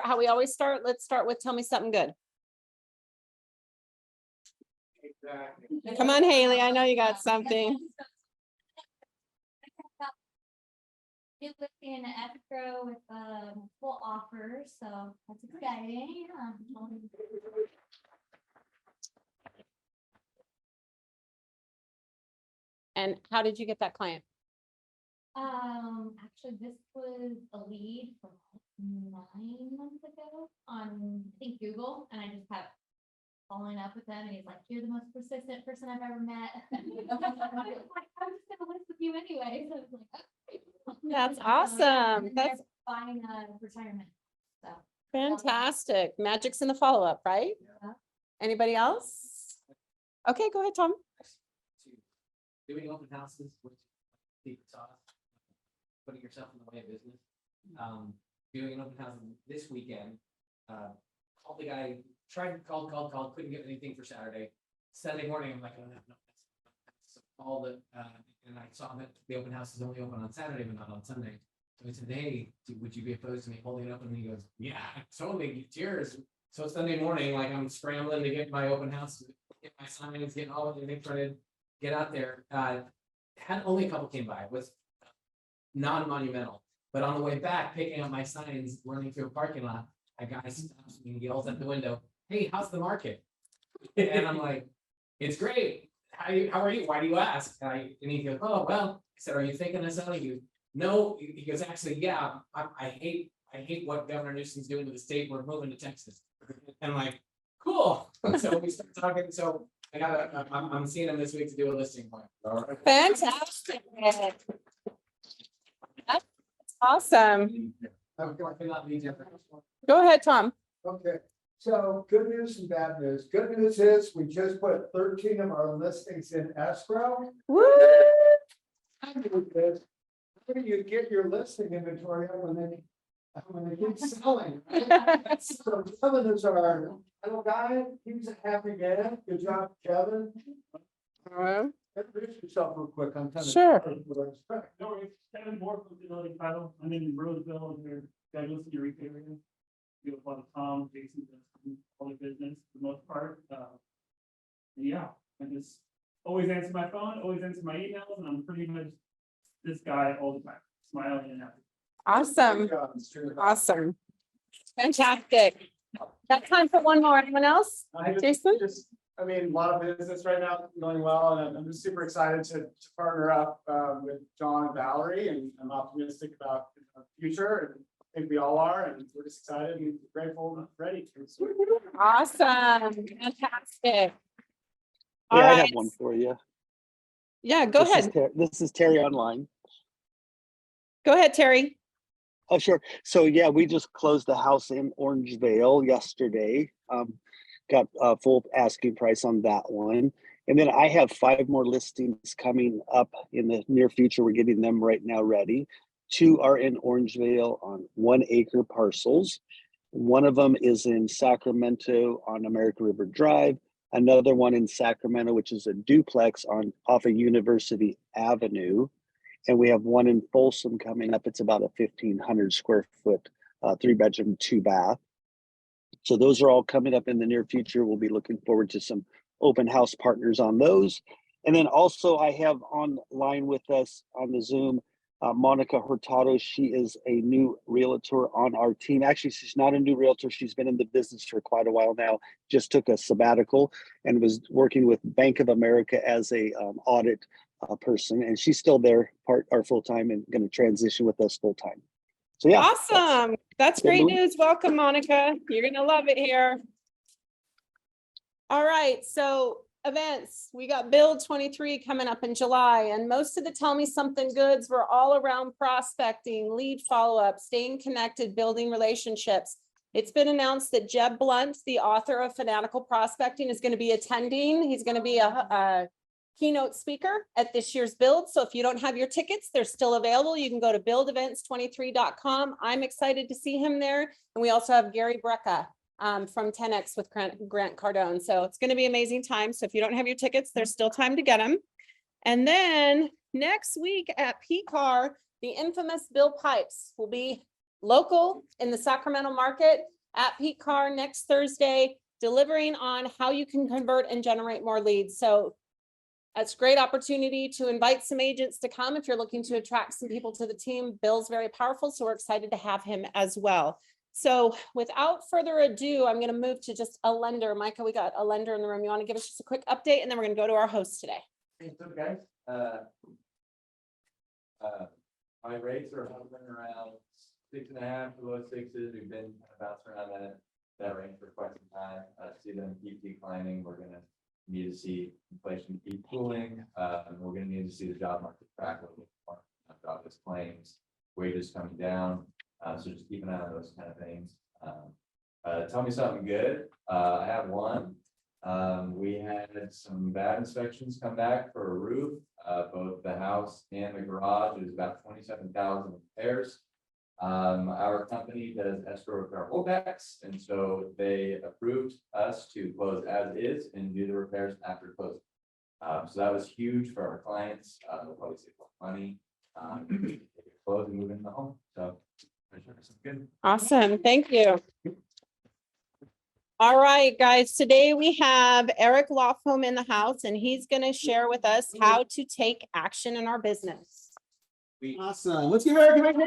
how we always start? Let's start with tell me something good. Exactly. Come on, Haley. I know you got something. It was in escrow with full offer, so that's exciting. And how did you get that client? Actually, this was a lead from 9 months ago on, I think, Google, and I just kept following up with them, and he's like, "You're the most persistent person I've ever met." I was like, "I'm just gonna list with you anyway." So I was like, okay. That's So, awesome. and they're That's buying retirement. So fantastic. Magic's in the follow-up, right? Yeah. Anybody else? Okay, go ahead, Tom. Doing open houses with secret sauce, putting yourself in the way of business. Doing an open house this weekend. Called the guy, called, couldn't get anything for Saturday. Saturday morning, I'm like, oh, no. So called it, and I saw that the open house is only open on Saturday, but not on Sunday. So I said, hey, would you be opposed to me holding it up? And he goes, yeah, totally, cheers. So Sunday morning, like I'm scrambling to get my open house, get my signs, getting all of everything started, get out there. Had only a couple came by, was non-monumental. But on the way back, picking up my signs, running through a parking lot, a guy stops me and yells at the window, hey, how's the market? And I'm like, it's great. How are you? Why do you ask? And he goes, oh, well, I said, are you thinking of selling you? No, he goes, actually, yeah, I hate what Governor Newsom's doing to the state. We're moving to Texas. And I'm like, cool. So we start talking. So I'm seeing him this week to do a listing plan. All right. Fantastic. That's awesome. Go ahead, Tom. Okay, so good news and bad news. Good news is we just put 13 of our listings in escrow. Woo! Bad news is, how do you get your listing inventory up when they keep selling? Right? So Kevin is our little guy. He's a happy man. Good job, Kevin. Introduce yourself real quick. I'm kind of Sure. No worries. Kevin Moore from Fidelity Title. I'm in Roseville, and we're Douglas in Eureka area. We have a lot of Tom, Jason, all the business for the most part. Yeah, I just always answer my phone, always answer my emails, and I'm pretty much this guy all the time, smiling and happy. Awesome. Awesome. Fantastic. Got time for one more. Anyone else? Jason? I mean, a lot of business right now going well, and I'm just super excited to partner up with John and Valerie, and I'm optimistic about the future, and I think we all are, and we're just excited and grateful and ready. Awesome. Fantastic. All Yeah, I right. have one for you. Yeah, go ahead. This is Terry online. Go ahead, Terry. Oh, sure. So yeah, we just closed the house in Orangevale yesterday. Got a full asking price on that one. And then I have 5 more listings coming up in the near future. We're getting them right now ready. 2 are in Orangevale on 1-acre parcels. One of them is in Sacramento on American River Drive. Another one in Sacramento, which is a duplex off of University Avenue. And we have one in Folsom coming up. It's about a 1,500 square foot, 3-bedroom, 2-bath. So those are all coming up in the near future. We'll be looking forward to some open house partners on those. And then also I have online with us on the Zoom, Monica Hurtado. She is a new realtor on our team. Actually, she's not a new realtor. She's been in the business for quite a while now, just took a sabbatical and was working with Bank of America as a audit person. And she's still there full-time and going to transition with us full-time. So yeah. Awesome. That's great news. Welcome, Monica. You're going to love it here. All right. So events, we got Build 23 coming up in July, and most of the Tell Me Something goods were all around prospecting, lead follow-up, staying connected, building relationships. It's been announced that Jeb Blunt, the author of Fanatical Prospecting, is going to be attending. He's going to be a keynote speaker at this year's Build. So if you don't have your tickets, they're still available. You can go to buildevents23.com. I'm excited to see him there. And we also have Gary Brecka from 10X with Grant Cardone. So it's going to be an amazing time. So if you don't have your tickets, there's still time to get them. And then next week at PCAR, the infamous Bill Pipes will be local in the Sacramento market. at Pete Car next Thursday, delivering on how you can convert and generate more leads. So that's a great opportunity to invite some agents to come if you're looking to attract some people to the team. Bill's very powerful, so we're excited to have him as well. So without further ado, I'm going to move to just a lender. Micah, we got a lender in the room. You want to give us just a quick update, and then we're going to go to our host today. Thanks, guys. My rates are hovering around 6.5 to low sixes. We've been bouncing around that range for quite some time. See them keep declining. We're gonna need to see inflation keep cooling. And we're gonna need to see the job market track a little bit more. Jobless claims, wages coming down. So just keep an eye on those kind of things. Tell me something good. I have one. We had some bad inspections come back for a roof. Both the house and the garage is about 27,000 repairs. Our company does escrow with our OPEX, and so they approved us to close as is and do the repairs after closing. So that was huge for our clients. They'll probably save more money. Close and move into the home. So good. Awesome. Thank you. All right, guys, today we have Eric Lofholm in the house, and he's going to share with us how to take action in our business. Awesome. Let's give Eric a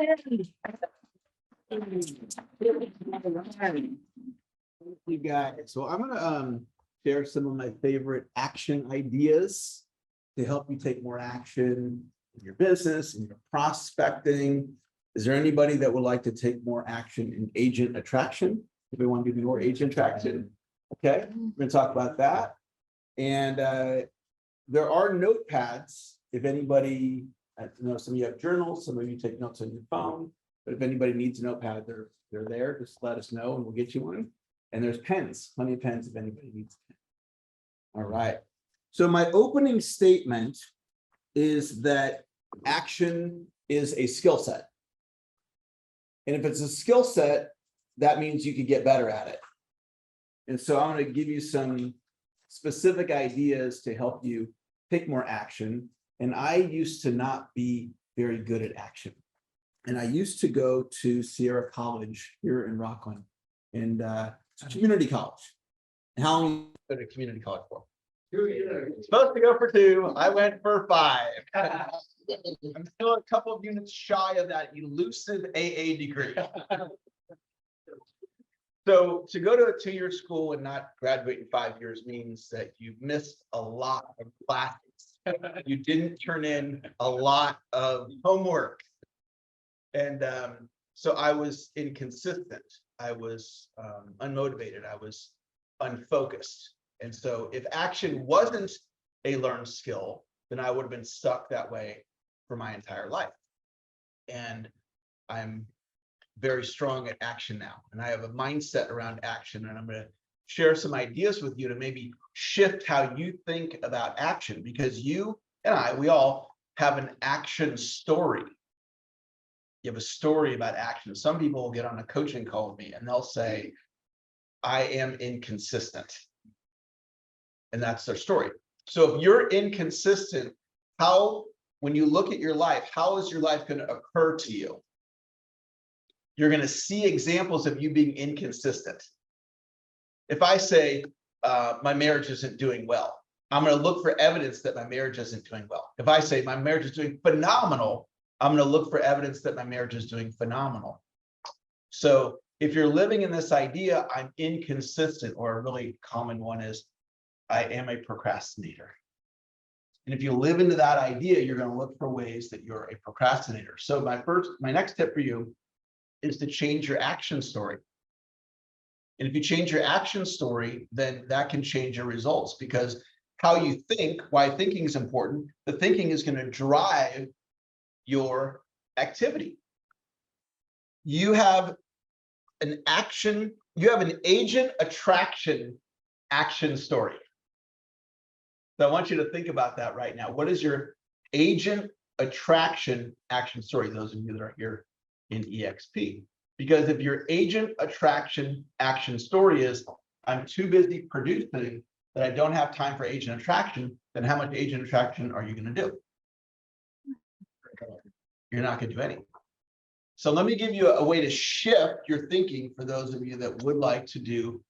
hand. You guys. So I'm gonna share some of my favorite action ideas to help you take more action in your business, in your prospecting. Is there anybody that would like to take more action in agent attraction? If we want to do more agent attraction, okay, we're gonna talk about that. And there are notepads. If anybody, I know some of you have journals, some of you take notes on your phone, but if anybody needs a notepad, they're there. Just let us know and we'll get you one. And there's pens, plenty of pens if anybody needs a pen. All right. So my opening statement is that action is a skill set. And if it's a skill set, that means you could get better at it. And so I'm going to give you some specific ideas to help you take more action. And I used to not be very good at action. And I used to go to Sierra College here in Rockland, and it's a community college. And how long you go to community college for? 2 years. Supposed to go for 2. I went for 5. I'm still a couple of units shy of that elusive AA degree. So to go to a 2-year school and not graduate in 5 years means that you missed a lot of classes. You didn't turn in a lot of homework. And so I was inconsistent. I was unmotivated. I was unfocused. And so if action wasn't a learned skill, then I would have been stuck that way for my entire life. And I'm very strong at action now. And I have a mindset around action. And I'm going to share some ideas with you to maybe shift how you think about action, because you and I, we all have an action story. You have a story about action. Some people will get on a coaching call with me and they'll say, I am inconsistent. And that's their story. So if you're inconsistent, when you look at your life, how is your life going to occur to you? You're going to see examples of you being inconsistent. If I say my marriage isn't doing well, I'm going to look for evidence that my marriage isn't doing well. If I say my marriage is doing phenomenal, I'm going to look for evidence that my marriage is doing phenomenal. So if you're living in this idea, I'm inconsistent, or a really common one is I am a procrastinator. And if you live into that idea, you're going to look for ways that you're a procrastinator. So my next tip for you is to change your action story. And if you change your action story, then that can change your results, because how you think, why thinking is important, the thinking is going to drive your activity. You have an agent attraction action story. So I want you to think about that right now. What is your agent attraction action story? Those of you that are here in EXP, because if your agent attraction action story is I'm too busy producing that I don't have time for agent attraction, then how much agent attraction are you going to do? You're not going to do any. So let me give you a way to shift your thinking for those of you that would like to do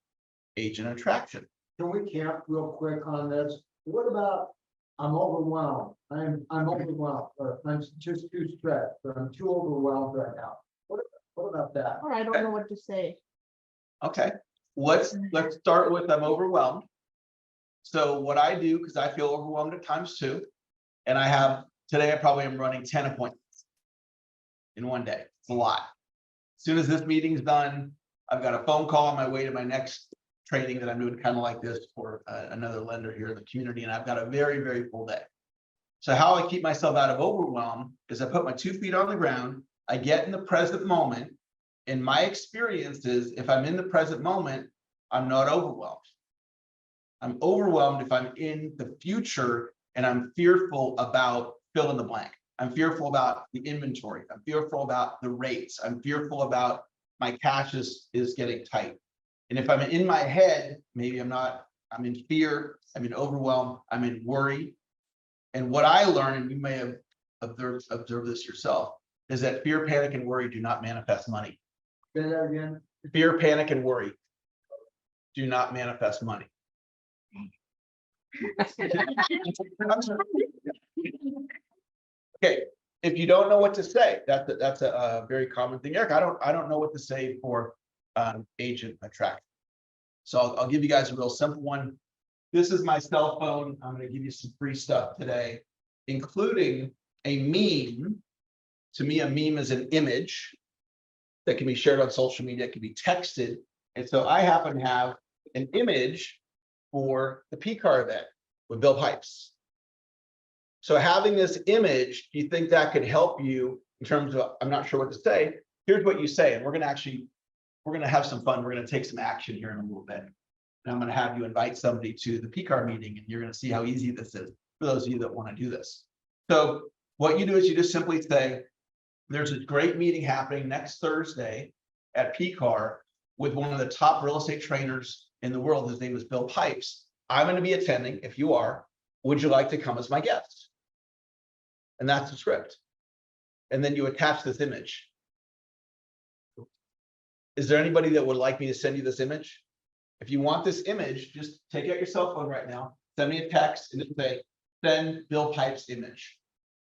agent attraction. Can we camp real quick on this? What about, I'm overwhelmed, I'm overwhelmed, or I'm just too stressed, or I'm too overwhelmed right now. What about that? Or I don't know what to say. Okay, let's start with I'm overwhelmed. So what I do, because I feel overwhelmed at times too, and I have, today I probably am running 10 appointments in one day. It's a lot. As soon as this meeting's done, I've got a phone call on my way to my next training that I'm doing kind of like this for another lender here in the community, and I've got a very, very full day. So how I keep myself out of overwhelm is I put my 2 feet on the ground, I get in the present moment. And my experience is if I'm in the present moment, I'm not overwhelmed. I'm overwhelmed if I'm in the future and I'm fearful about fill in the blank. I'm fearful about the inventory. I'm fearful about the rates. I'm fearful about my cash is getting tight. And if I'm in my head, maybe I'm not, I'm in fear, I'm in overwhelm, I'm in worry. And what I learned, and you may have observed this yourself, is that fear, panic, and worry do not manifest money. Say that again. Fear, panic, and worry do not manifest money. Okay, if you don't know what to say, that's a very common thing. Eric, I don't know what to say for agent attraction. So I'll give you guys a real simple one. This is my cell phone. I'm going to give you some free stuff today, including a meme. To me, a meme is an image that can be shared on social media, it can be texted. And so I happen to have an image for the PCAR event with Bill Pipes. So having this image, do you think that could help you in terms of, I'm not sure what to say. Here's what you say, and we're going to have some fun. We're going to take some action here in a little bit. And I'm going to have you invite somebody to the PCAR meeting, and you're going to see how easy this is for those of you that want to do this. So what you do is you just simply say, there's a great meeting happening next Thursday at PCAR with one of the top real estate trainers in the world. His name is Bill Pipes. I'm going to be attending. If you are, would you like to come as my guest? And that's the script. And then you attach this image. Is there anybody that would like me to send you this image? If you want this image, just take out your cell phone right now, send me a text and just say, send Bill Pipes image.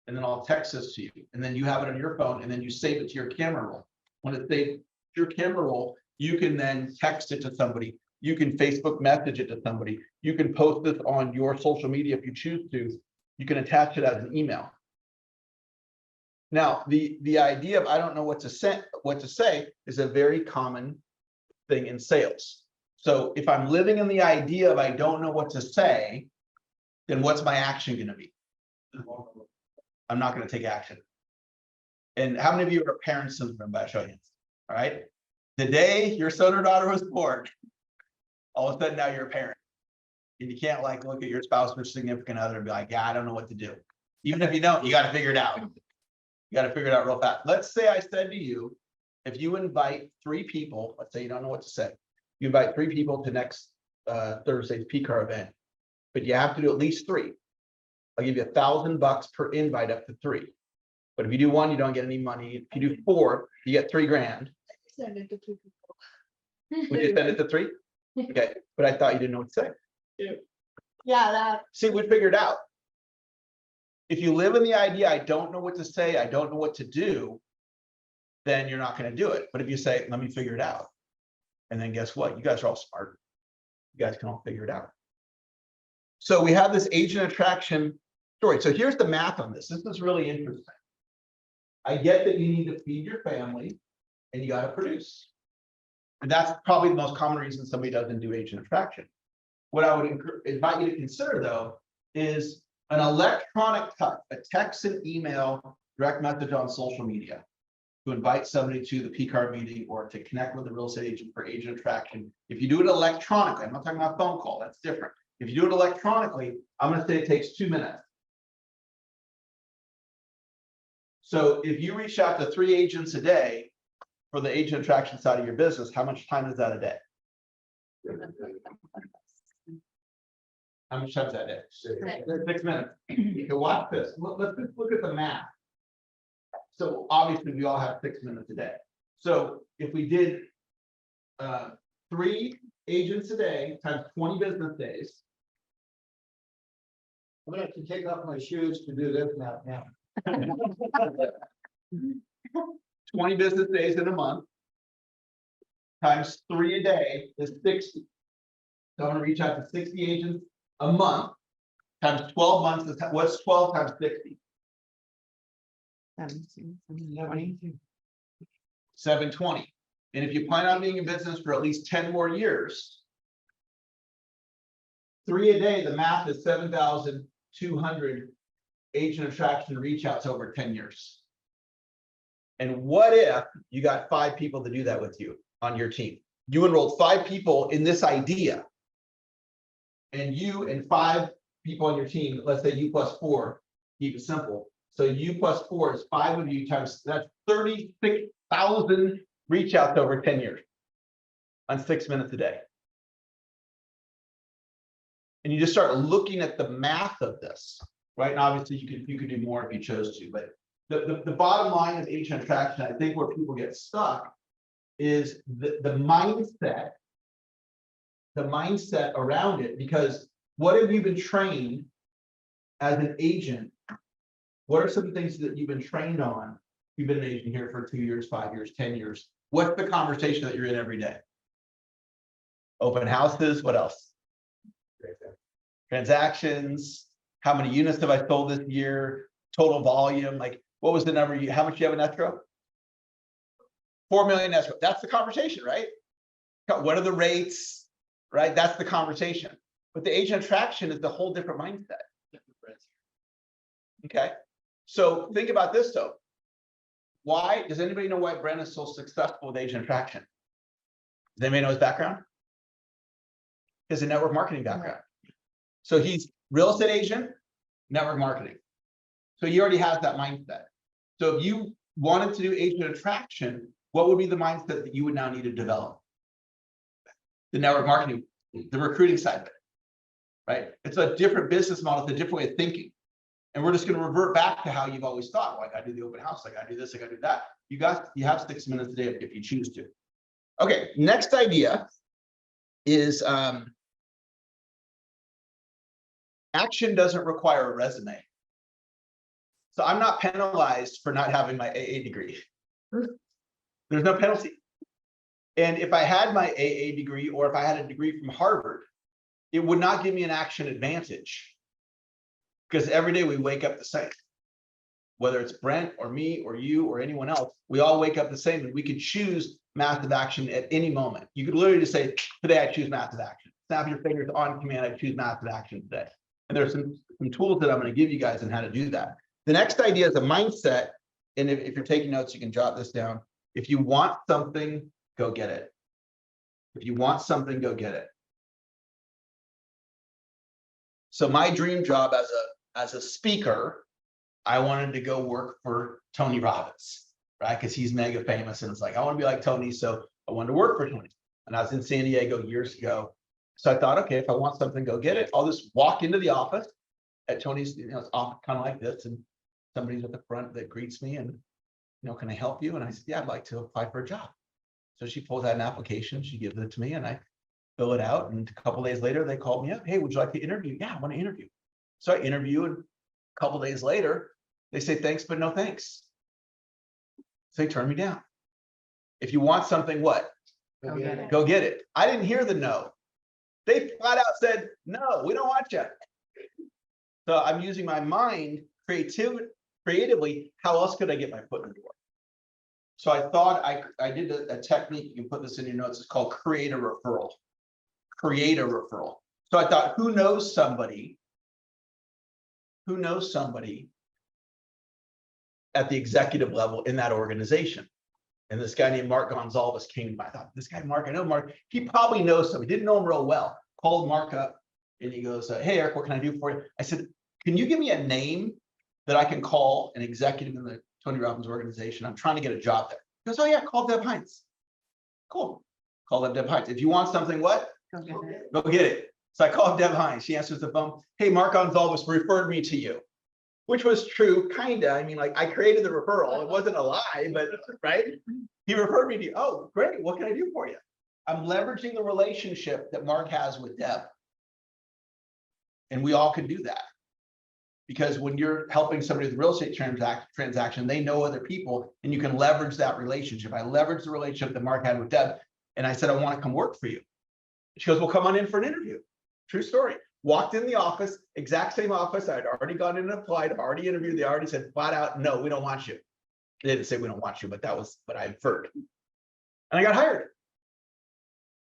And then I'll text this to you. And then you have it on your phone and then you save it to your camera roll. When it's saved to your camera roll, you can then text it to somebody. You can Facebook message it to somebody. You can post this on your social media if you choose to. You can attach it as an email. Now, the idea of I don't know what to say is a very common thing in sales. So if I'm living in the idea of I don't know what to say, then what's my action going to be? I'm not going to take action. And how many of you are parents in the room by a show of hands? All right. The day your son or daughter was born, all of a sudden now you're a parent. And you can't like look at your spouse or significant other and be like, yeah, I don't know what to do. Even if you don't, you got to figure it out. You got to figure it out real fast. Let's say I said to you, if you invite 3 people, let's say you don't know what to say. You invite 3 people to next Thursday's PCAR event, but you have to do at least 3. I'll give you $1,000 per invite up to 3. But if you do 1, you don't get any money. If you do 4, you get $3,000. Send it to 2 people. Would you send it to 3? Okay, but I thought you didn't know what to say. Yeah, that. See, we figured out. If you live in the idea, I don't know what to say, I don't know what to do, then you're not going to do it. But if you say, let me figure it out. And then guess what? You guys are all smart. You guys can all figure it out. So we have this agent attraction story. So here's the math on this. This is really interesting. I get that you need to feed your family and you got to produce. And that's probably the most common reason somebody doesn't do agent attraction. What I would invite you to consider though, is an electronic touch, a text and email, direct message on social media to invite somebody to the PCAR meeting or to connect with a real estate agent for agent attraction. If you do it electronically, I'm not talking about phone call, that's different. If you do it electronically, I'm going to say it takes 2 minutes. So if you reach out to 3 agents a day for the agent attraction side of your business, how much time is that a day? How much time is that a day? 6 minutes. You can watch this. Let's just look at the math. So obviously we all have 6 minutes a day. So if we did 3 agents a day times 20 business days, I'm gonna have to take off my shoes to do this now. 20 business days in a month times 3 a day is 60. So I'm gonna reach out to 60 agents a month times 12 months. What's 12 times 60? 720. And if you plan on being in business for at least 10 more years, 3 a day, the math is 7,200 agent attraction reach outs over 10 years. And what if you got 5 people to do that with you on your team? You enrolled 5 people in this idea. And you and 5 people on your team, let's say you plus 4, keep it simple. So you plus 4 is 5 of you times, that's 36,000 reach outs over 10 years on 6 minutes a day. And you just start looking at the math of this, right? And obviously you could do more if you chose to, but the bottom line of agent attraction, I think where people get stuck is the mindset around it, because what have you been trained as an agent? What are some things that you've been trained on? You've been an agent here for 2 years, 5 years, 10 years. What's the conversation that you're in every day? Open houses, what else? Transactions, how many units have I sold this year? Total volume, like what was the number? How much you have in escrow? 4 million escrow. That's the conversation, right? What are the rates, right? That's the conversation. But the agent attraction is the whole different mindset. Okay, so think about this though. Why does anybody know why Brent is so successful with agent attraction? Does anybody know his background? He has a network marketing background. So he's real estate agent, network marketing. So he already has that mindset. So if you wanted to do agent attraction, what would be the mindset that you would now need to develop? The network marketing, the recruiting side of it, right? It's a different business model, it's a different way of thinking. And we're just going to revert back to how you've always thought. Like I do the open house, like I do this, like I do that. You have 6 minutes a day if you choose to. Okay, next idea is action doesn't require a resume. So I'm not penalized for not having my AA degree. There's no penalty. And if I had my AA degree, or if I had a degree from Harvard, it would not give me an action advantage. Because every day we wake up the same. Whether it's Brent or me or you or anyone else, we all wake up the same, and we could choose massive action at any moment. You could literally just say, today I choose massive action. Snap your fingers on command, I choose massive action today. And there's some tools that I'm going to give you guys on how to do that. The next idea is a mindset. And if you're taking notes, you can jot this down. If you want something, go get it. If you want something, go get it. So my dream job as a speaker, I wanted to go work for Tony Robbins, right? Because he's mega famous, and it's like, I want to be like Tony. So I wanted to work for Tony. And I was in San Diego years ago. So I thought, okay, if I want something, go get it. I'll just walk into the office at Tony's, it's office kind of like this. And somebody's at the front that greets me and, can I help you? And I said, yeah, I'd like to apply for a job. So she pulls out an application, she gives it to me, and I fill it out. And a couple of days later, they called me up. Hey, would you like to interview? Yeah, I want to interview. So I interview, and a couple of days later, they say, thanks, but no thanks. So they turn me down. If you want something, what? Go get it. Go get it. I didn't hear the no. They flat out said, no, we don't want you. So I'm using my mind creatively. How else could I get my foot in the door? So I thought I did a technique. You can put this in your notes. It's called create a referral. Create a referral. So I thought, who knows somebody at the executive level in that organization? And this guy named Mark Gonzalez came to me. I thought, this guy, Mark, I know Mark. He probably knows somebody. Didn't know him real well. Called Mark up, and he goes, hey, Eric, what can I do for you? I said, can you give me a name that I can call an executive in the Tony Robbins organization? I'm trying to get a job there. He goes, oh yeah, call Deb Hines. Cool. Call up Deb Hines. If you want something, what? Go get it. Go get it. So I called Deb Hines. She answers the phone. Hey, Mark Gonzalez referred me to you. which was true, kinda. I mean, like I created the referral. It wasn't a lie, but right? He referred me to you. Oh, great. What can I do for you? I'm leveraging the relationship that Mark has with Deb. And we all can do that. Because when you're helping somebody with a real estate transaction, they know other people and you can leverage that relationship. I leveraged the relationship that Mark had with Deb. And I said, I want to come work for you. She goes, well, come on in for an interview. True story. Walked in the office, exact same office. I'd already gone in and applied, already interviewed. They already said flat out, no, we don't want you. They didn't say we don't want you, but that was what I inferred. And I got hired.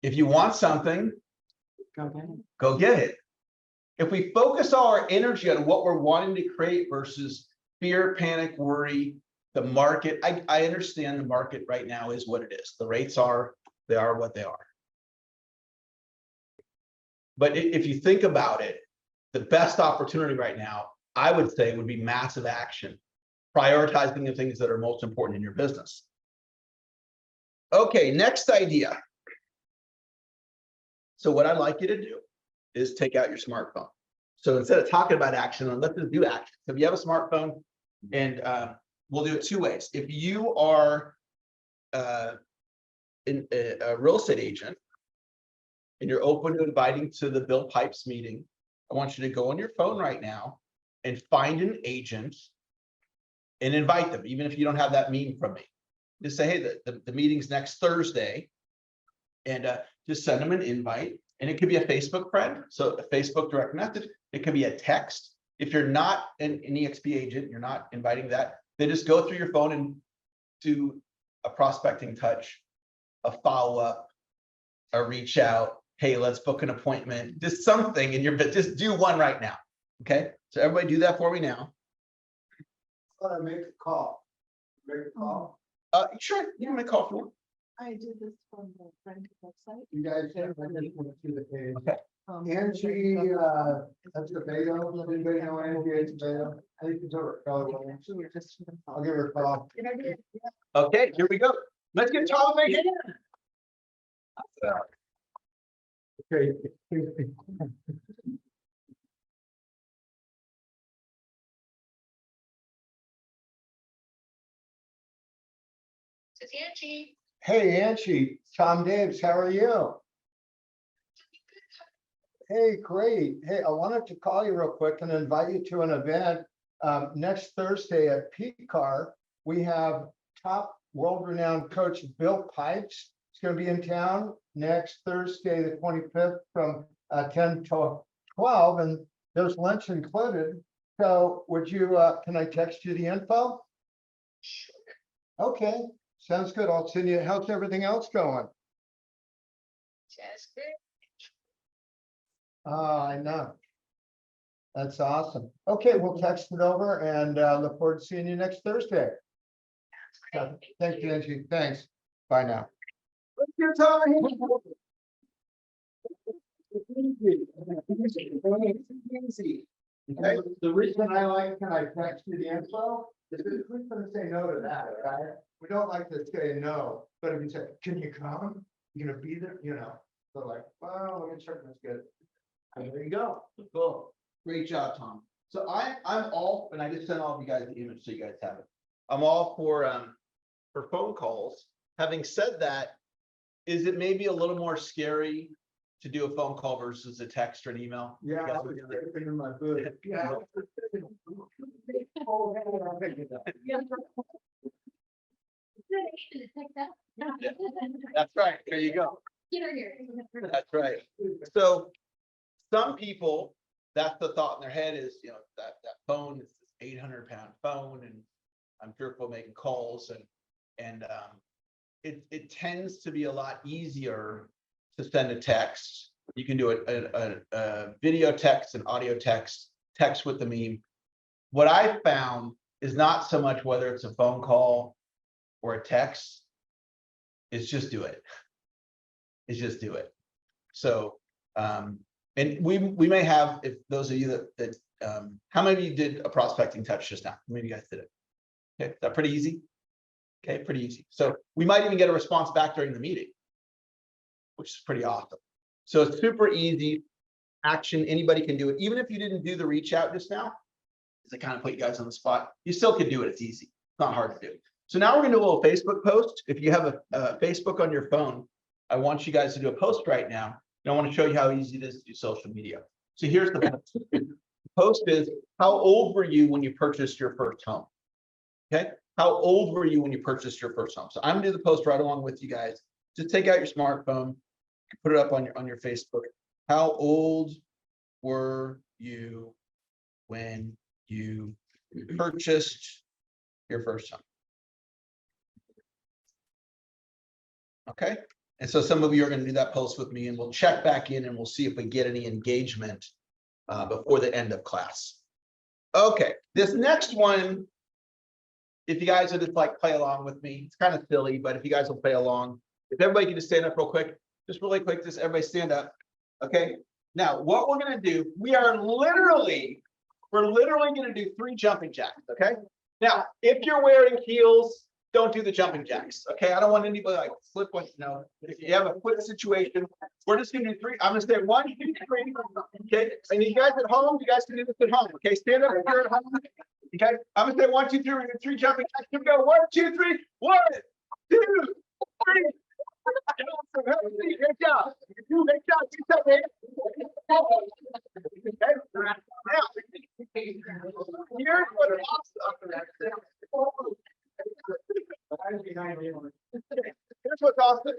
If you want something, go get it. If we focus all our energy on what we're wanting to create versus fear, panic, worry, the market, I understand the market right now is what it is. The rates are, they are what they are. But if you think about it, the best opportunity right now, I would say, would be massive action, prioritizing the things that are most important in your business. Okay, next idea. So what I'd like you to do is take out your smartphone. So instead of talking about action, let's just do action. So if you have a smartphone, and we'll do it two ways. If you are a real estate agent and you're open to inviting to the Bill Pipes meeting, I want you to go on your phone right now and find an agent and invite them, even if you don't have that meeting from me. Just say, hey, the meeting's next Thursday, and just send them an invite. And it could be a Facebook friend, so a Facebook direct message. It could be a text. If you're not an EXP agent, you're not inviting that, then just go through your phone and do a prospecting touch, a follow-up, a reach out. Hey, let's book an appointment. Just something in your bit. Just do one right now. Okay. So everybody do that for me now. Make a call. Make a call. Sure. You can make a call for me. I did this from the Brent website. You guys have to the page. Okay. Angie, that's the Beto. Anybody know Angie? Beto? I think it's over. I'll give her a call. Okay, here we go. Let's get Tom again. Okay. It's Angie. Hey, Angie, Tom Davis, how are you? Hey, great. Hey, I wanted to call you real quick and invite you to an event next Thursday at PCAR. We have top world-renowned coach Bill Pipes. He's going to be in town next Thursday, the 25th, from 10 to 12, and there's lunch included. So would you, can I text you the info? Sure. Okay, sounds good. I'll send you. How's everything else going? Just good. Oh, I know. That's awesome. Okay, we'll text it over and look forward to seeing you next Thursday. Thank you, Angie. Thanks. Bye now. What's your time? Okay, the reason I like, can I text you the info? Is because who's gonna say no to that, right? We don't like to say no, but if you say, can you come? You're gonna be there, you know, they're like, well, let me check this good. And there you go. Cool. Great job, Tom. So I'm all, and I just sent all of you guys the image so you guys have it. I'm all for phone calls. Having said that, is it maybe a little more scary to do a phone call versus a text or an email? Yeah, I was sleeping in my boot. Yeah. That's right. There you go. Get her here. That's right. So some people, that's the thought in their head is, you know, that phone is this 800-pound phone, and I'm fearful making calls, and it tends to be a lot easier to send a text. You can do a video text, an audio text with the meme. What I found is not so much whether it's a phone call or a text, it's just do it. It's just do it. So, and we may have, if those of you that how many of you did a prospecting touch just now? How many of you guys did it? Okay, is that pretty easy? Okay, pretty easy. So we might even get a response back during the meeting, which is pretty awesome. So it's super easy action. Anybody can do it. Even if you didn't do the reach out just now, to kind of put you guys on the spot. You still can do it. It's easy. It's not hard to do. So now we're gonna do a little Facebook post. If you have a Facebook on your phone, I want you guys to do a post right now. And I want to show you how easy it is to do social media. So here's the post. The post is, how old were you when you purchased your first home? Okay. How old were you when you purchased your first home? So I'm gonna do the post right along with you guys. Just take out your smartphone, put it up on your Facebook. How old were you when you purchased your first home? Okay. And so some of you are going to do that post with me, and we'll check back in and we'll see if we get any engagement before the end of class. Okay, this next one, if you guys would just like play along with me, it's kind of silly, but if you guys will play along, if everybody can just stand up real quick, just really quick, just everybody stand up. Okay, now what we're going to do, we're literally going to do 3 jumping jacks. Okay, now if you're wearing heels, don't do the jumping jacks. Okay, I don't want anybody like slip one. No, if you have a quick situation, we're just gonna do 3. I'm gonna say 1, 2, 3. Okay, and you guys at home, you guys can do this at home. Okay, stand up if you're at home. Okay, I'm gonna say 1, 2, 3. We're gonna do 3 jumping jacks. Here we go. 1, 2, 3. 1, 2, 3. Great job. Great job. Okay. Now, here's what here's what's awesome.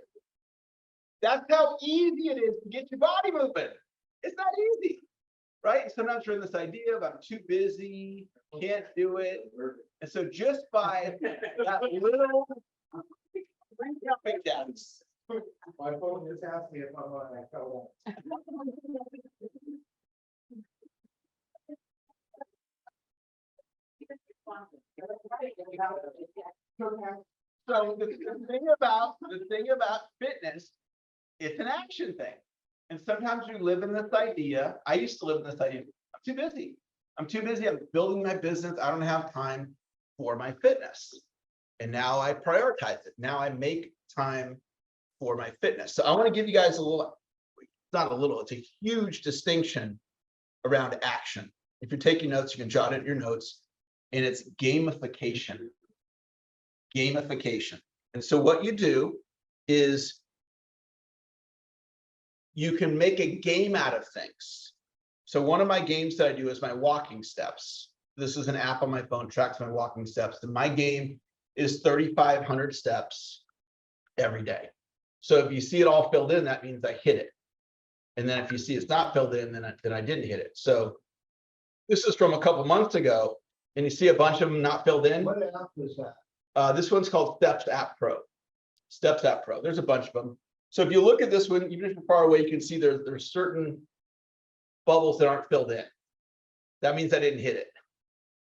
That's how easy it is to get your body moving. It's not easy, right? Sometimes you're in this idea of I'm too busy, can't do it. And so just by that little jumping jacks. My phone just asked me if I'm on that call. So the thing about fitness, it's an action thing. And sometimes you live in this idea. I used to live in this idea. I'm too busy. I'm too busy. I'm building my business. I don't have time for my fitness. And now I prioritize it. Now I make time for my fitness. So I want to give you guys a little, not a little, it's a huge distinction around action. If you're taking notes, you can jot it in your notes. And it's gamification. Gamification. And so what you do is you can make a game out of things. So one of my games that I do is my walking steps. This is an app on my phone, tracks my walking steps. And my game is 3,500 steps every day. So if you see it all filled in, that means I hit it. And then if you see it's not filled in, then I didn't hit it. So this is from a couple months ago, and you see a bunch of them not filled in. What app is that? This one's called Steps App Pro. Steps App Pro. There's a bunch of them. So if you look at this one, even if you're far away, you can see there's certain bubbles that aren't filled in. That means I didn't hit it.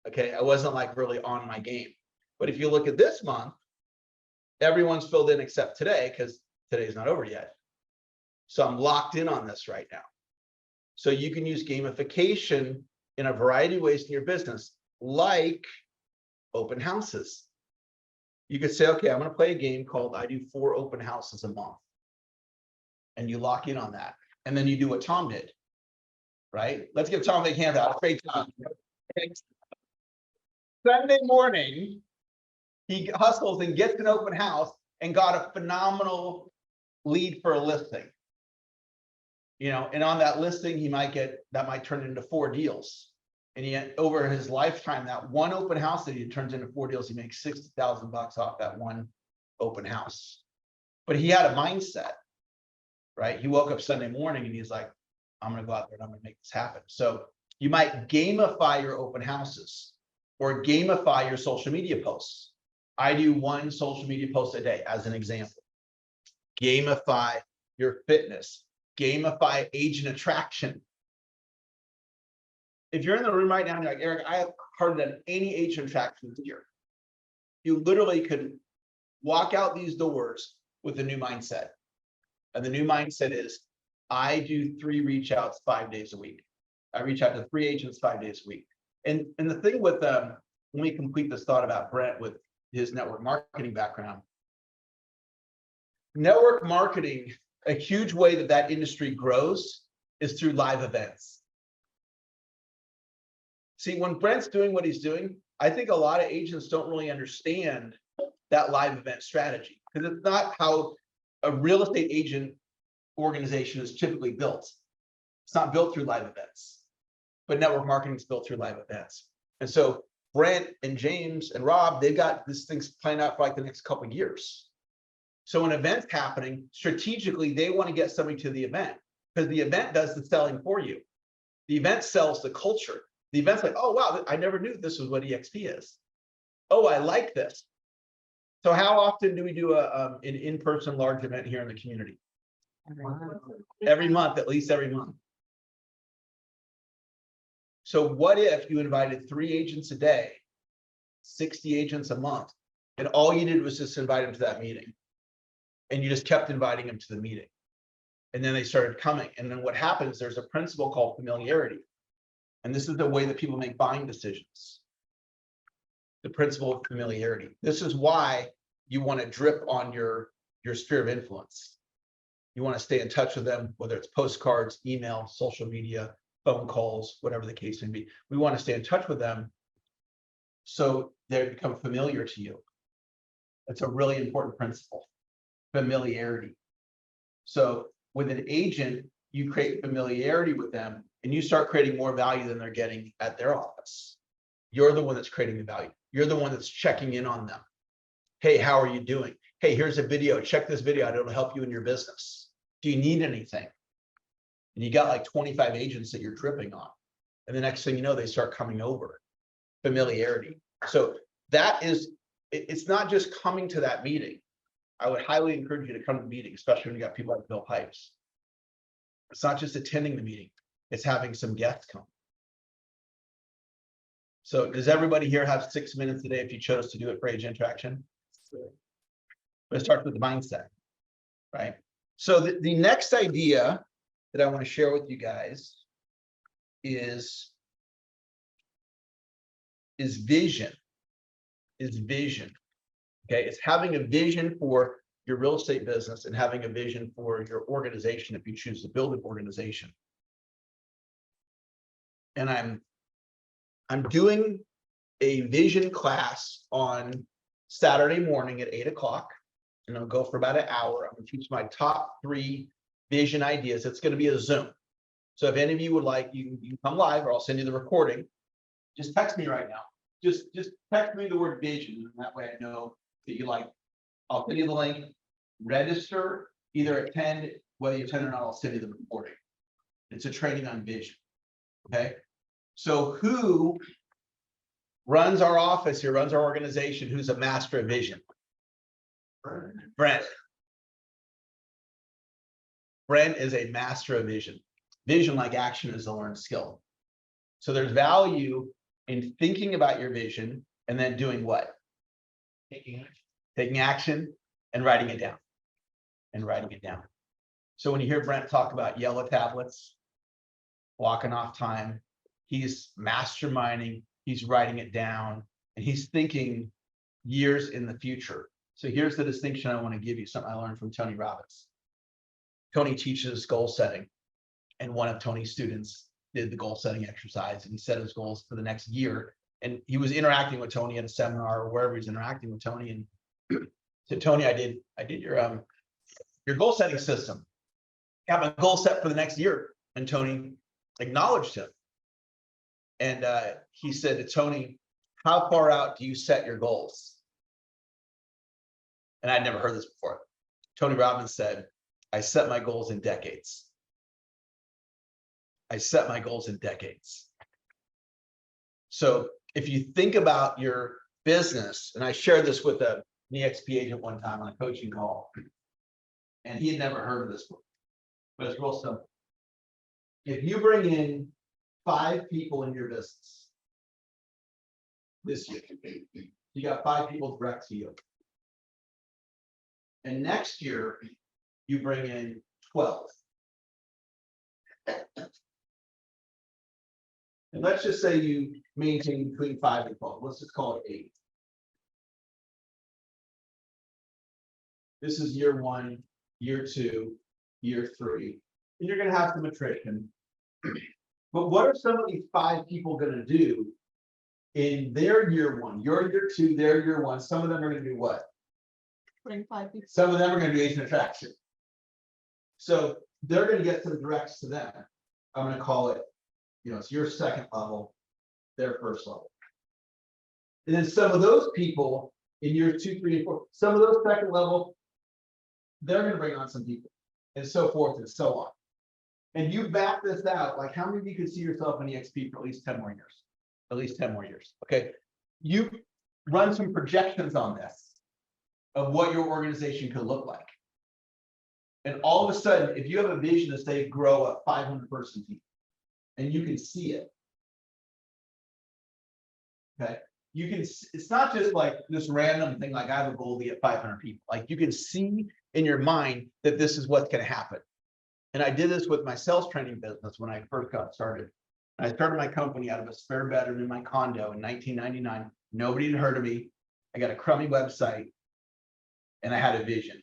Okay, I wasn't like really on my game. But if you look at this month, everyone's filled in except today, because today's not over yet. So I'm locked in on this right now. So you can use gamification in a variety of ways in your business, like open houses. You could say, okay, I'm going to play a game called I do 4 open houses a month. And you lock in on that. And then you do what Tom did, right? Let's give Tom a big hand out. Great job. Sunday morning, he hustles and gets an open house and got a phenomenal lead for a listing. You know, and on that listing, that might turn into 4 deals. And yet over his lifetime, that one open house that he turns into 4 deals, he makes $60,000 off that one open house. But he had a mindset, right? He woke up Sunday morning and he's like, I'm going to go out there and I'm going to make this happen. So you might gamify your open houses or gamify your social media posts. I do 1 social media post a day as an example. Gamify your fitness. Gamify agent attraction. If you're in the room right now and you're like, Eric, I have hardly done any agent attraction this year. You literally could walk out these doors with a new mindset. And the new mindset is, I do 3 reach outs 5 days a week. I reach out to 3 agents 5 days a week. And the thing with, let me complete this thought about Brent with his network marketing background. Network marketing, a huge way that industry grows is through live events. See, when Brent's doing what he's doing, I think a lot of agents don't really understand that live event strategy, because it's not how a real estate agent organization is typically built. It's not built through live events, but network marketing is built through live events. And so Brent and James and Rob, they've got this thing's planned out for like the next couple of years. So when event's happening, strategically, they want to get somebody to the event because the event does the selling for you. The event sells the culture. The event's like, oh, wow, I never knew this was what EXP is. Oh, I like this. So how often do we do an in-person large event here in the community? Every month, at least every month. So what if you invited 3 agents a day, 60 agents a month, and all you did was just invite them to that meeting? And you just kept inviting them to the meeting. And then they started coming. And then what happens, there's a principle called familiarity. And this is the way that people make buying decisions. The principle of familiarity. This is why you want to drip on your sphere of influence. You want to stay in touch with them, whether it's postcards, email, social media, phone calls, whatever the case may be. We want to stay in touch with them so they become familiar to you. That's a really important principle, familiarity. So with an agent, you create familiarity with them and you start creating more value than they're getting at their office. You're the one that's creating the value. You're the one that's checking in on them. Hey, how are you doing? Hey, here's a video. Check this video out. It'll help you in your business. Do you need anything? And you got like 25 agents that you're dripping on. And the next thing you know, they start coming over. Familiarity. So that is, it's not just coming to that meeting. I would highly encourage you to come to the meeting, especially when you got people like Bill Pipes. It's not just attending the meeting, it's having some guests come. So does everybody here have 6 minutes today if you chose to do it for agent interaction? Let's start with the mindset, right? So the next idea that I want to share with you guys is vision. Okay, it's having a vision for your real estate business and having a vision for your organization if you choose to build an organization. And I'm doing a vision class on Saturday morning at 8 o'clock, and I'll go for about an hour. I'm going to teach my top 3 vision ideas. It's going to be a Zoom. So if any of you would like, you can come live, or I'll send you the recording. Just text me right now. Just text me the word vision, and that way I know that you like. I'll send you the link. Register, either attend, whether you attend or not, I'll send you the recording. It's a training on vision. Okay. So who runs our office here, runs our organization, who's a master of vision? Brent. Brent is a master of vision. Vision, like action, is a learned skill. So there's value in thinking about your vision and then doing what? Taking action and writing it down. So when you hear Brent talk about yellow tablets, blocking off time, he's masterminding, he's writing it down, and he's thinking years in the future. So here's the distinction I want to give you, something I learned from Tony Robbins. Tony teaches goal setting, and one of Tony's students did the goal setting exercise, and he set his goals for the next year. And he was interacting with Tony at a seminar or wherever he's interacting with Tony, and said, Tony, I did your goal setting system. Got my goal set for the next year. And Tony acknowledged him. And he said to Tony, how far out do you set your goals? And I'd never heard this before. Tony Robbins said, I set my goals in decades. I set my goals in decades. So if you think about your business, and I shared this with an EXP agent one time on a coaching call, and he had never heard of this book, but it's real simple. If you bring in 5 people in your business this year, you got 5 people direct to you. And next year, you bring in 12. And let's just say you maintain between 5 and 12. Let's just call it 8. This is year 1, year 2, year 3. And you're going to have some attrition. But what are some of these 5 people gonna do in their year 1, your year 2, their year 1? Some of them are gonna do what? Bring 5 people. Some of them are gonna do agent attraction. So they're gonna get some directs to them. I'm gonna call it, it's your second level, their first level. And then some of those people in years 2, 3, and 4, some of those second level, they're gonna bring on some people, and so forth and so on. And you back this out, like how many of you could see yourself in EXP for at least 10 more years? At least 10 more years, okay? You run some projections on this of what your organization could look like. And all of a sudden, if you have a vision to say grow a 500-person team, and you can see it, okay? You can, it's not just like this random thing, like I have a goal to get 500 people. Like you can see in your mind that this is what's going to happen. And I did this with my sales training business when I first got started. I started my company out of a spare bedroom in my condo in 1999. Nobody had heard of me. I got a crummy website and I had a vision.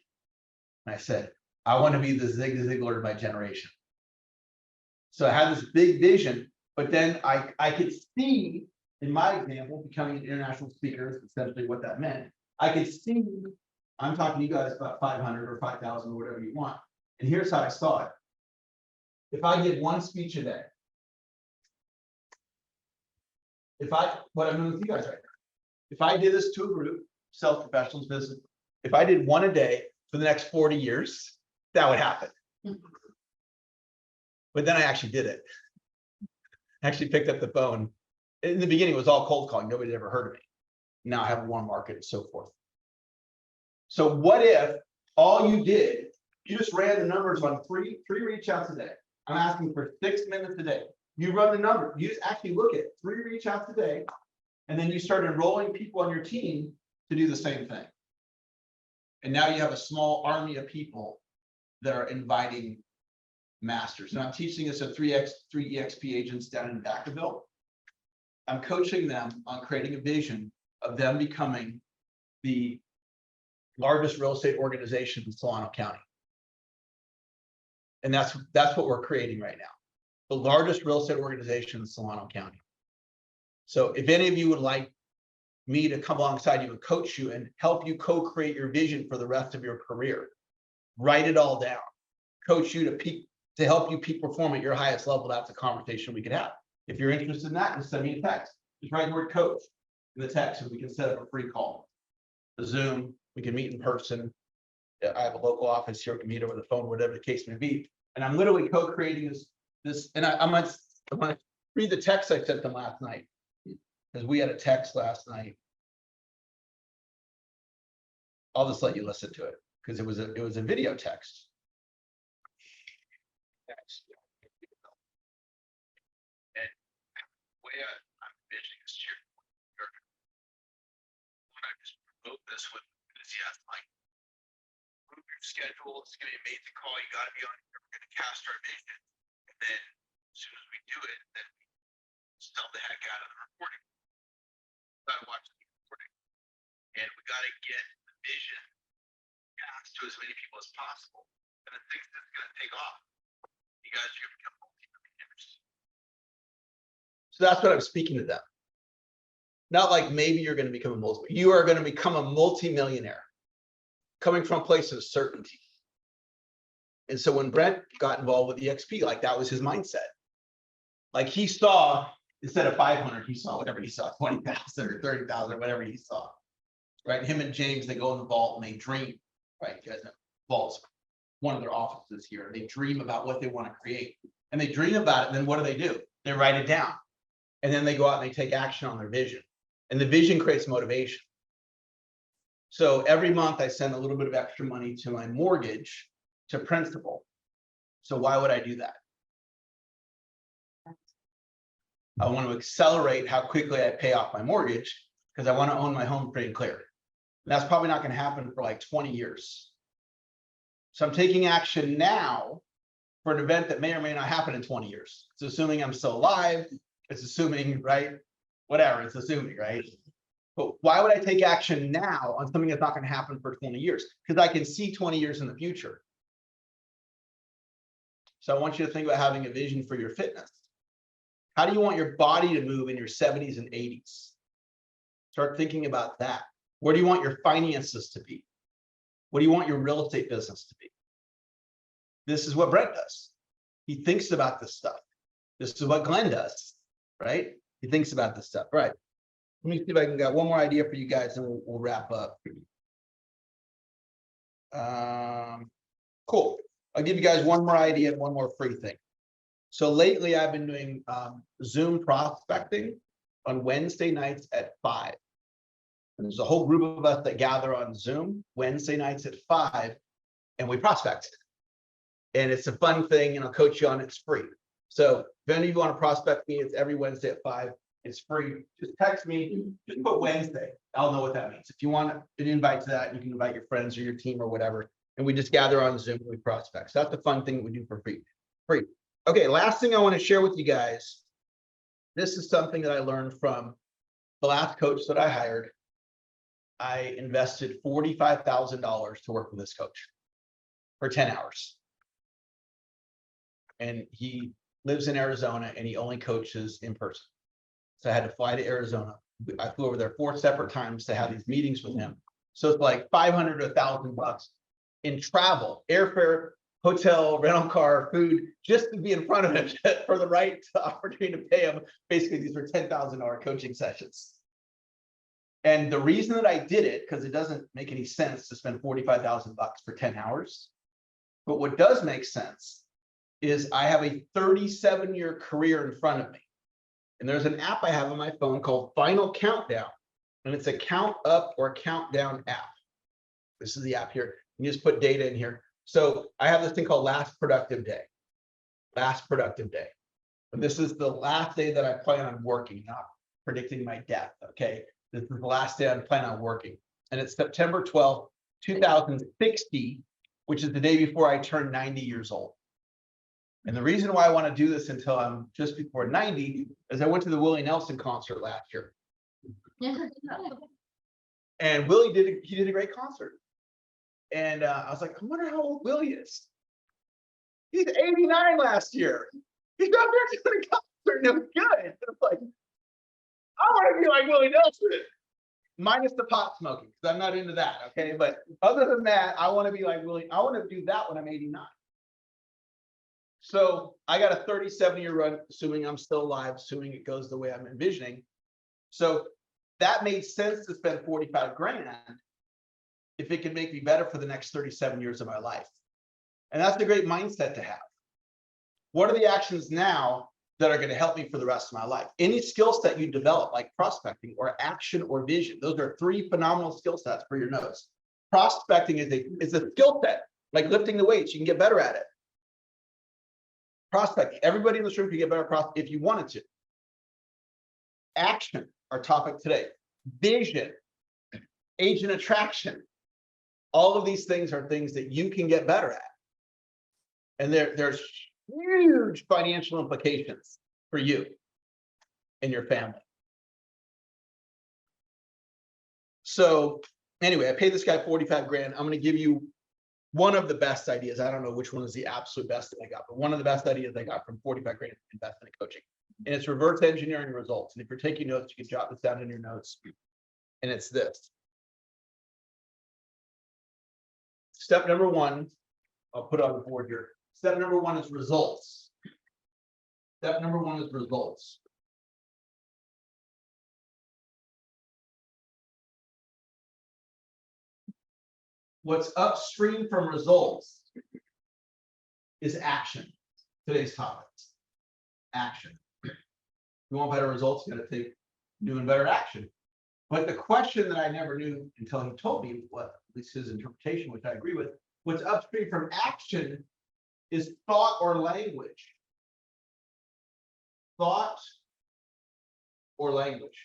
And I said, I want to be the Zig Ziglar of my generation. So I had this big vision, but then I could see, in my example, becoming an international speaker is essentially what that meant. I could see, I'm talking to you guys about 500 or 5,000 or whatever you want. And here's how I saw it. If I did one speech a day, what I'm doing with you guys right now, if I did this to a group, sales professionals visit, if I did one a day for the next 40 years, that would happen. But then I actually did it. I actually picked up the phone. In the beginning, it was all cold calling. Nobody had ever heard of me. Now I have a warm market and so forth. So what if all you did, you just ran the numbers on three reach outs a day. I'm asking for 6 minutes a day. You run the number, you just actually look at 3 reach outs a day, and then you start enrolling people on your team to do the same thing. And now you have a small army of people that are inviting masters. And I'm teaching this to 3 EXP agents down in Vacaville. I'm coaching them on creating a vision of them becoming the largest real estate organization in Solano County. And that's what we're creating right now. The largest real estate organization in Solano County. So if any of you would like me to come alongside you and coach you and help you co-create your vision for the rest of your career, write it all down, coach you to help you peak perform at your highest level, that's a conversation we could have. If you're interested in that, just send me a text. Just write the word coach in the text and we can set up a free call, a Zoom, we can meet in person. I have a local office here, we can meet over the phone, whatever the case may be. And I'm literally co-creating this, and I might read the text I sent them last night, because we had a text last night. I'll just let you listen to it because it was a video text. And the way I'm envisioning this year, when I just promote this with enthusiasm, like move your schedule, it's gonna be an amazing call. You gotta be on here, we're gonna cast our vision. And then as soon as we do it, then we sell the heck out of the recording. Gotta watch the recording. And we gotta get the vision passed to as many people as possible. And the things that's gonna take off. You guys are gonna become multi-millionaires. So that's what I'm speaking to them. Not like maybe you're gonna become a multi, you are gonna become a multi-millionaire coming from a place of certainty. And so when Brent got involved with EXP, like that was his mindset. Like he saw, instead of 500, he saw whatever he saw, 20,000 or 30,000 or whatever he saw, right? Him and James, they go in the vault and they dream, right? You guys know vault's one of their offices here. They dream about what they want to create and they dream about it. And then what do? They write it down and then they go out and they take action on their vision, and the vision creates motivation. So every month I send a little bit of extra money to my mortgage to principal. So why would I do that? I want to accelerate how quickly I pay off my mortgage because I want to own my home free and clear. And that's probably not going to happen for like 20 years. So I'm taking action now for an event that may or may not happen in 20 years. It's assuming I'm still alive. It's assuming, right? Whatever, it's assuming, right? But why would I take action now on something that's not going to happen for 20 years? Because I can see 20 years in the future. So I want you to think about having a vision for your fitness. How do you want your body to move in your 70s and 80s? Start thinking about that. Where do you want your finances to be? What do you want your real estate business to be? This is what Brent does. He thinks about this stuff. This is what Glenn does, right? He thinks about this stuff, right? Let me see if I can get one more idea for you guys and we'll wrap up. Cool. I'll give you guys one more idea and one more free thing. So lately I've been doing Zoom prospecting on Wednesday nights at 5. And there's a whole group of us that gather on Zoom Wednesday nights at 5 and we prospect. And it's a fun thing and I'll coach you on it. It's free. So if any of you want to prospect me, it's every Wednesday at 5. It's free. Just text me, just put Wednesday. I'll know what that means. If you want an invite to that, you can invite your friends or your team or whatever. And we just gather on Zoom and we prospect. So that's the fun thing we do for free. Okay, last thing I want to share with you guys. This is something that I learned from the last coach that I hired. I invested $45,000 to work with this coach for 10 hours. And he lives in Arizona and he only coaches in person. So I had to fly to Arizona. I flew over there 4 separate times to have these meetings with him. So it's like $500 to $1,000 in travel, airfare, hotel, rental car, food, just to be in front of him for the right opportunity to pay him. Basically, these were $10,000 coaching sessions. And the reason that I did it, because it doesn't make any sense to spend $45,000 for 10 hours. But what does make sense is I have a 37-year career in front of me. And there's an app I have on my phone called Final Countdown. And it's a count up or count down app. This is the app here. You just put data in here. So I have this thing called Last Productive Day. Last Productive Day. And this is the last day that I plan on working, not predicting my death. Okay. This is the last day I plan on working. And it's September 12th, 2060, which is the day before I turn 90 years old. And the reason why I want to do this until I'm just before 90 is I went to the Willie Nelson concert last year. And Willie did a great concert. And I was like, I wonder how old Willie is. He's 89 last year. He's out there doing a concert and it was good. It's like, I want to be like Willie Nelson. Minus the pot smoking, because I'm not into that. Okay. But other than that, I want to be like Willie. I want to do that when I'm 89. So I got a 37-year run, assuming I'm still alive, assuming it goes the way I'm envisioning. So that made sense to spend 45 grand if it could make me better for the next 37 years of my life. And that's a great mindset to have. What are the actions now that are going to help me for the rest of my life? Any skill set you develop, like prospecting or action or vision, those are 3 phenomenal skill sets for your notes. Prospecting is a skill set, like lifting the weights. You can get better at it. Prospecting, everybody in this room can get better if you wanted to. Action, our topic today. Vision, agent attraction. All of these things are things that you can get better at. And there's huge financial implications for you and your family. So anyway, I paid this guy 45 grand. I'm going to give you one of the best ideas. I don't know which one is the absolute best that I got, but one of the best ideas I got from 45 grand investment in coaching. And it's reverse engineering results. And if you're taking notes, you can jot this down in your notes. And it's this. Step number 1, I'll put it on the board here. Step number 1 is results. Step number 1 is results. What's upstream from results is action. Today's topic. Action. If you want better results, you got to take doing better action. But the question that I never knew until he told me, what at least his interpretation, which I agree with, what's upstream from action is thought or language. Thought or language.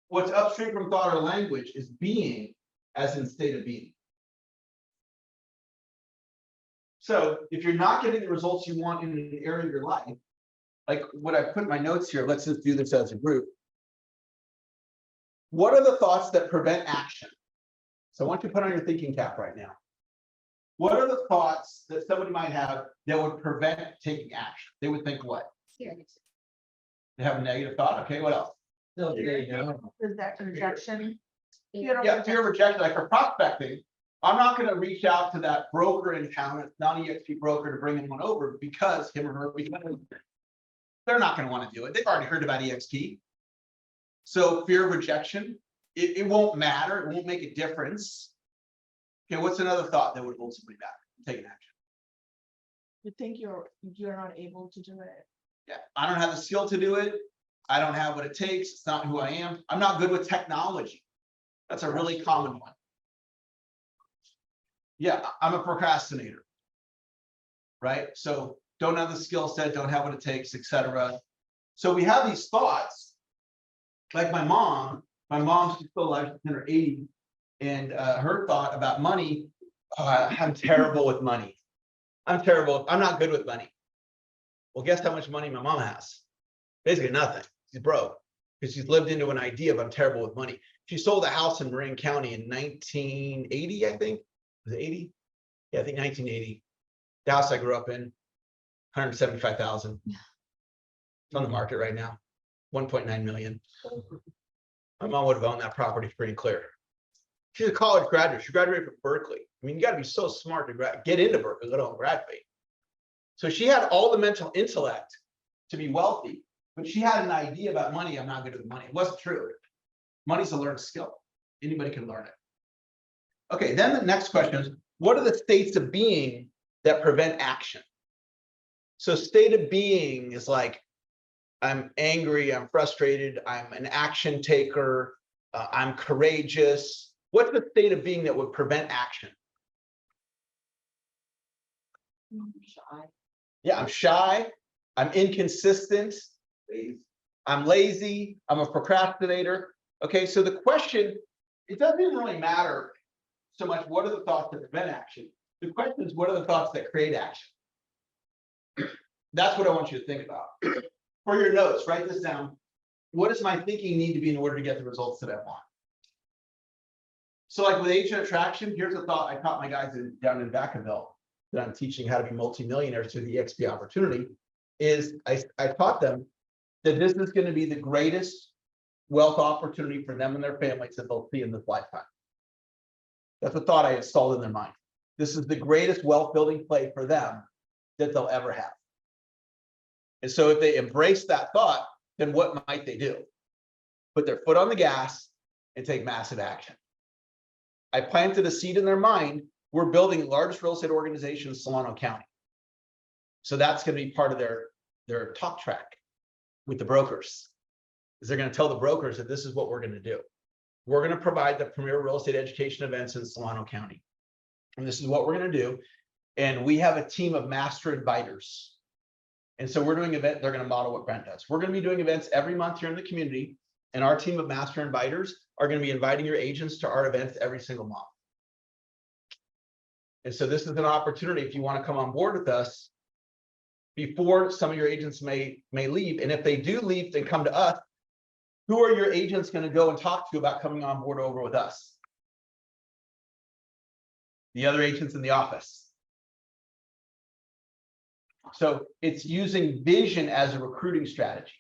What's upstream from thought or language is being, as in state of being. So if you're not getting the results you want in an area of your life, like what I put in my notes here, let's just do this as a group. What are the thoughts that prevent action? So I want you to put on your thinking cap right now. What are the thoughts that somebody might have that would prevent taking action? They would think what? Here. They have a negative thought. Okay, what else? Is that rejection? Yeah, fear of rejection, like for prospecting. I'm not gonna reach out to that broker in town, it's non-EXP broker, to bring anyone over because him or her, because they're not gonna wanna do it. They've already heard about EXP. So fear of rejection, it won't matter, it won't make a difference. Okay, what's another thought that would hold somebody back from taking action? You think you're not able to do it. Yeah, I don't have the skill to do it. I don't have what it takes. It's not who I am. I'm not good with technology. That's a really common one. Yeah, I'm a procrastinator. Right? So don't have the skill set, don't have what it takes, etc. So we have these thoughts. Like my mom's still alive, she's in her 80s, and her thought about money, I'm terrible with money. I'm terrible. I'm not good with money. Well, guess how much money my mom has? Basically nothing. She's broke because she's lived into an idea of I'm terrible with money. She sold a house in Marin County in 1980, I think. Was it 80? Yeah, I think 1980. The house I grew up in, 175,000. It's on the market right now, 1.9 million. My mom would have owned that property free and clear. She's a college graduate. She graduated from Berkeley. I mean, you got to be so smart to get into Berkeley, let alone graduate. So she had all the mental intellect to be wealthy, but she had an idea about money. I'm not good with money. It wasn't true. Money's a learned skill. Anybody can learn it. Okay, then the next question is, what are the states of being that prevent action? So state of being is like, I'm angry, I'm frustrated, I'm an action taker, I'm courageous. What's the state of being that would prevent action? Shy. Yeah, I'm shy, I'm inconsistent, I'm lazy, I'm a procrastinator. Okay, so the question, it doesn't even really matter so much what are the thoughts that prevent action. The question is, what are the thoughts that create action? That's what I want you to think about. For your notes, write this down. What does my thinking need to be in order to get the results that I want? So like with agent attraction, here's a thought I taught my guys down in Vacaville that I'm teaching how to be multimillionaires through the EXP opportunity, is I taught them that this is going to be the greatest wealth opportunity for them and their families that they'll see in this lifetime. That's a thought I installed in their mind. This is the greatest wealth building play for them that they'll ever have. And so if they embrace that thought, then what might they do? Put their foot on the gas and take massive action. I planted a seed in their mind. We're building the largest real estate organization in Solano County. So that's going to be part of their talk track with the brokers. Is they're going to tell the brokers that this is what we're going to do. We're going to provide the premier real estate education events in Solano County. And this is what we're going to do. And we have a team of master inviters. And so we're doing event, they're going to model what Brent does. We're going to be doing events every month here in the community. And our team of master inviters are going to be inviting your agents to our events every single month. And so this is an opportunity if you want to come on board with us before some of your agents may leave. And if they do leave, then come to us. Who are your agents going to go and talk to about coming on board over with us? The other agents in the office. So it's using vision as a recruiting strategy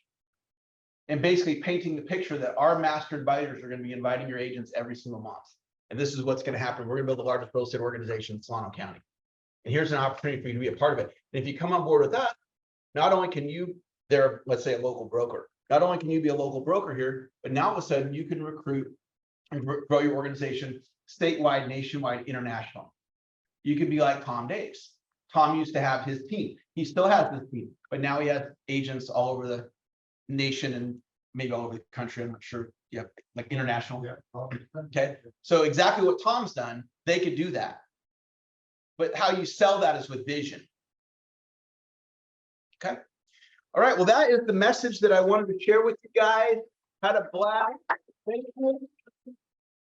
and basically painting the picture that our master advisors are going to be inviting your agents every single month. And this is what's going to happen. We're going to build the largest real estate organization in Solano County. And here's an opportunity for you to be a part of it. And if you come on board with that, not only can you, let's say a local broker, not only can you be a local broker here, but now all of a sudden you can recruit and grow your organization statewide, nationwide, international. You could be like Tom Davis. Tom used to have his team. He still has this team, but now he has agents all over the nation and maybe all over the country. I'm not sure. Yeah, like international. Yeah. Okay. So exactly what Tom's done, they could do that. But how you sell that is with vision. Okay. All right. Well, that is the message that I wanted to share with you guys. Had a blast. Thank you.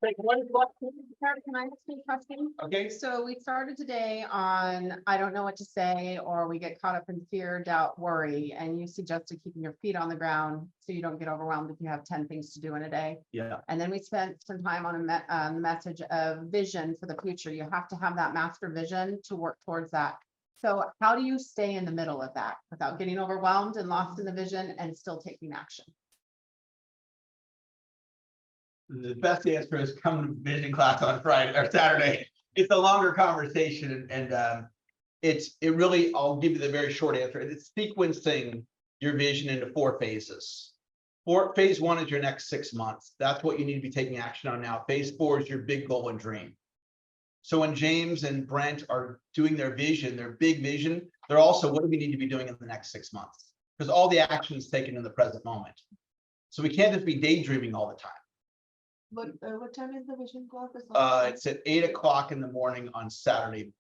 Take one question. Can I ask you a question? Okay, So we started today on, I don't know what to say, or we get caught up in fear, doubt, worry, and you suggested keeping your feet on the ground so you don't get overwhelmed if you have 10 things to do in a day. yeah. And then we spent some time on a message of vision for the future. You have to have that master vision to work towards that. So how do you stay in the middle of that without getting overwhelmed and lost in the vision and still taking action? The best answer is come to vision class on Friday or Saturday. It's a longer conversation and it really, I'll give you the very short answer. It's sequencing your vision into 4 phases. Phase 1 is your next 6 months. That's what you need to be taking action on now. Phase 4 is your big goal and dream. So when James and Brent are doing their vision, their big vision, they're also, what do we need to be doing in the next 6 months? Because all the action is taken in the present moment. So we can't just be daydreaming all the time. What time is the vision class? It's at 8 o'clock in the morning on Saturday morning.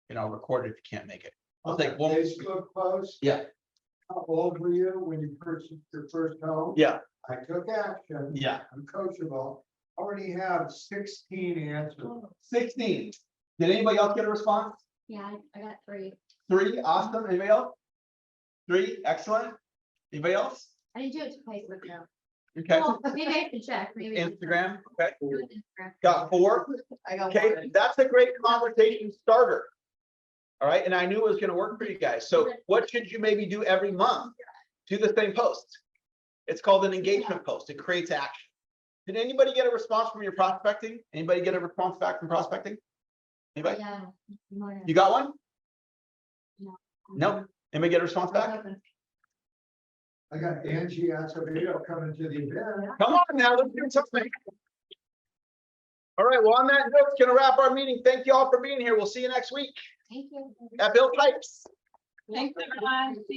And I'll record it if you can't make it. I'll take one. Facebook post. Yeah, How old were you when you purchased your first home? yeah, I took action. yeah. I'm coachable. Already have 16 answers. 16. Did anybody else get a response? Yeah, I got 3. 3, awesome. Anybody else? 3, excellent. Anybody else? I didn't do it to Facebook though. Okay. Well, maybe I should check, maybe. Instagram, okay. Do it Instagram. Got 4. I got Okay, one. that's a great conversation starter. All right, and I knew it was gonna work for you guys. So what should you maybe do every month? Do the same post. It's called an engagement post. It creates action. Did anybody get a response from your prospecting? Anybody get a response back from prospecting? Anybody? Yeah. more. You got one? No. No? Anybody get a response back? I got Angie Acevedo coming to the event. Come on now, let's do something. All right, well, on that note, it's gonna wrap our meeting. Thank you all for being here. We'll see you next week Thank you. at Bill Pipes. Thanks, everyone. See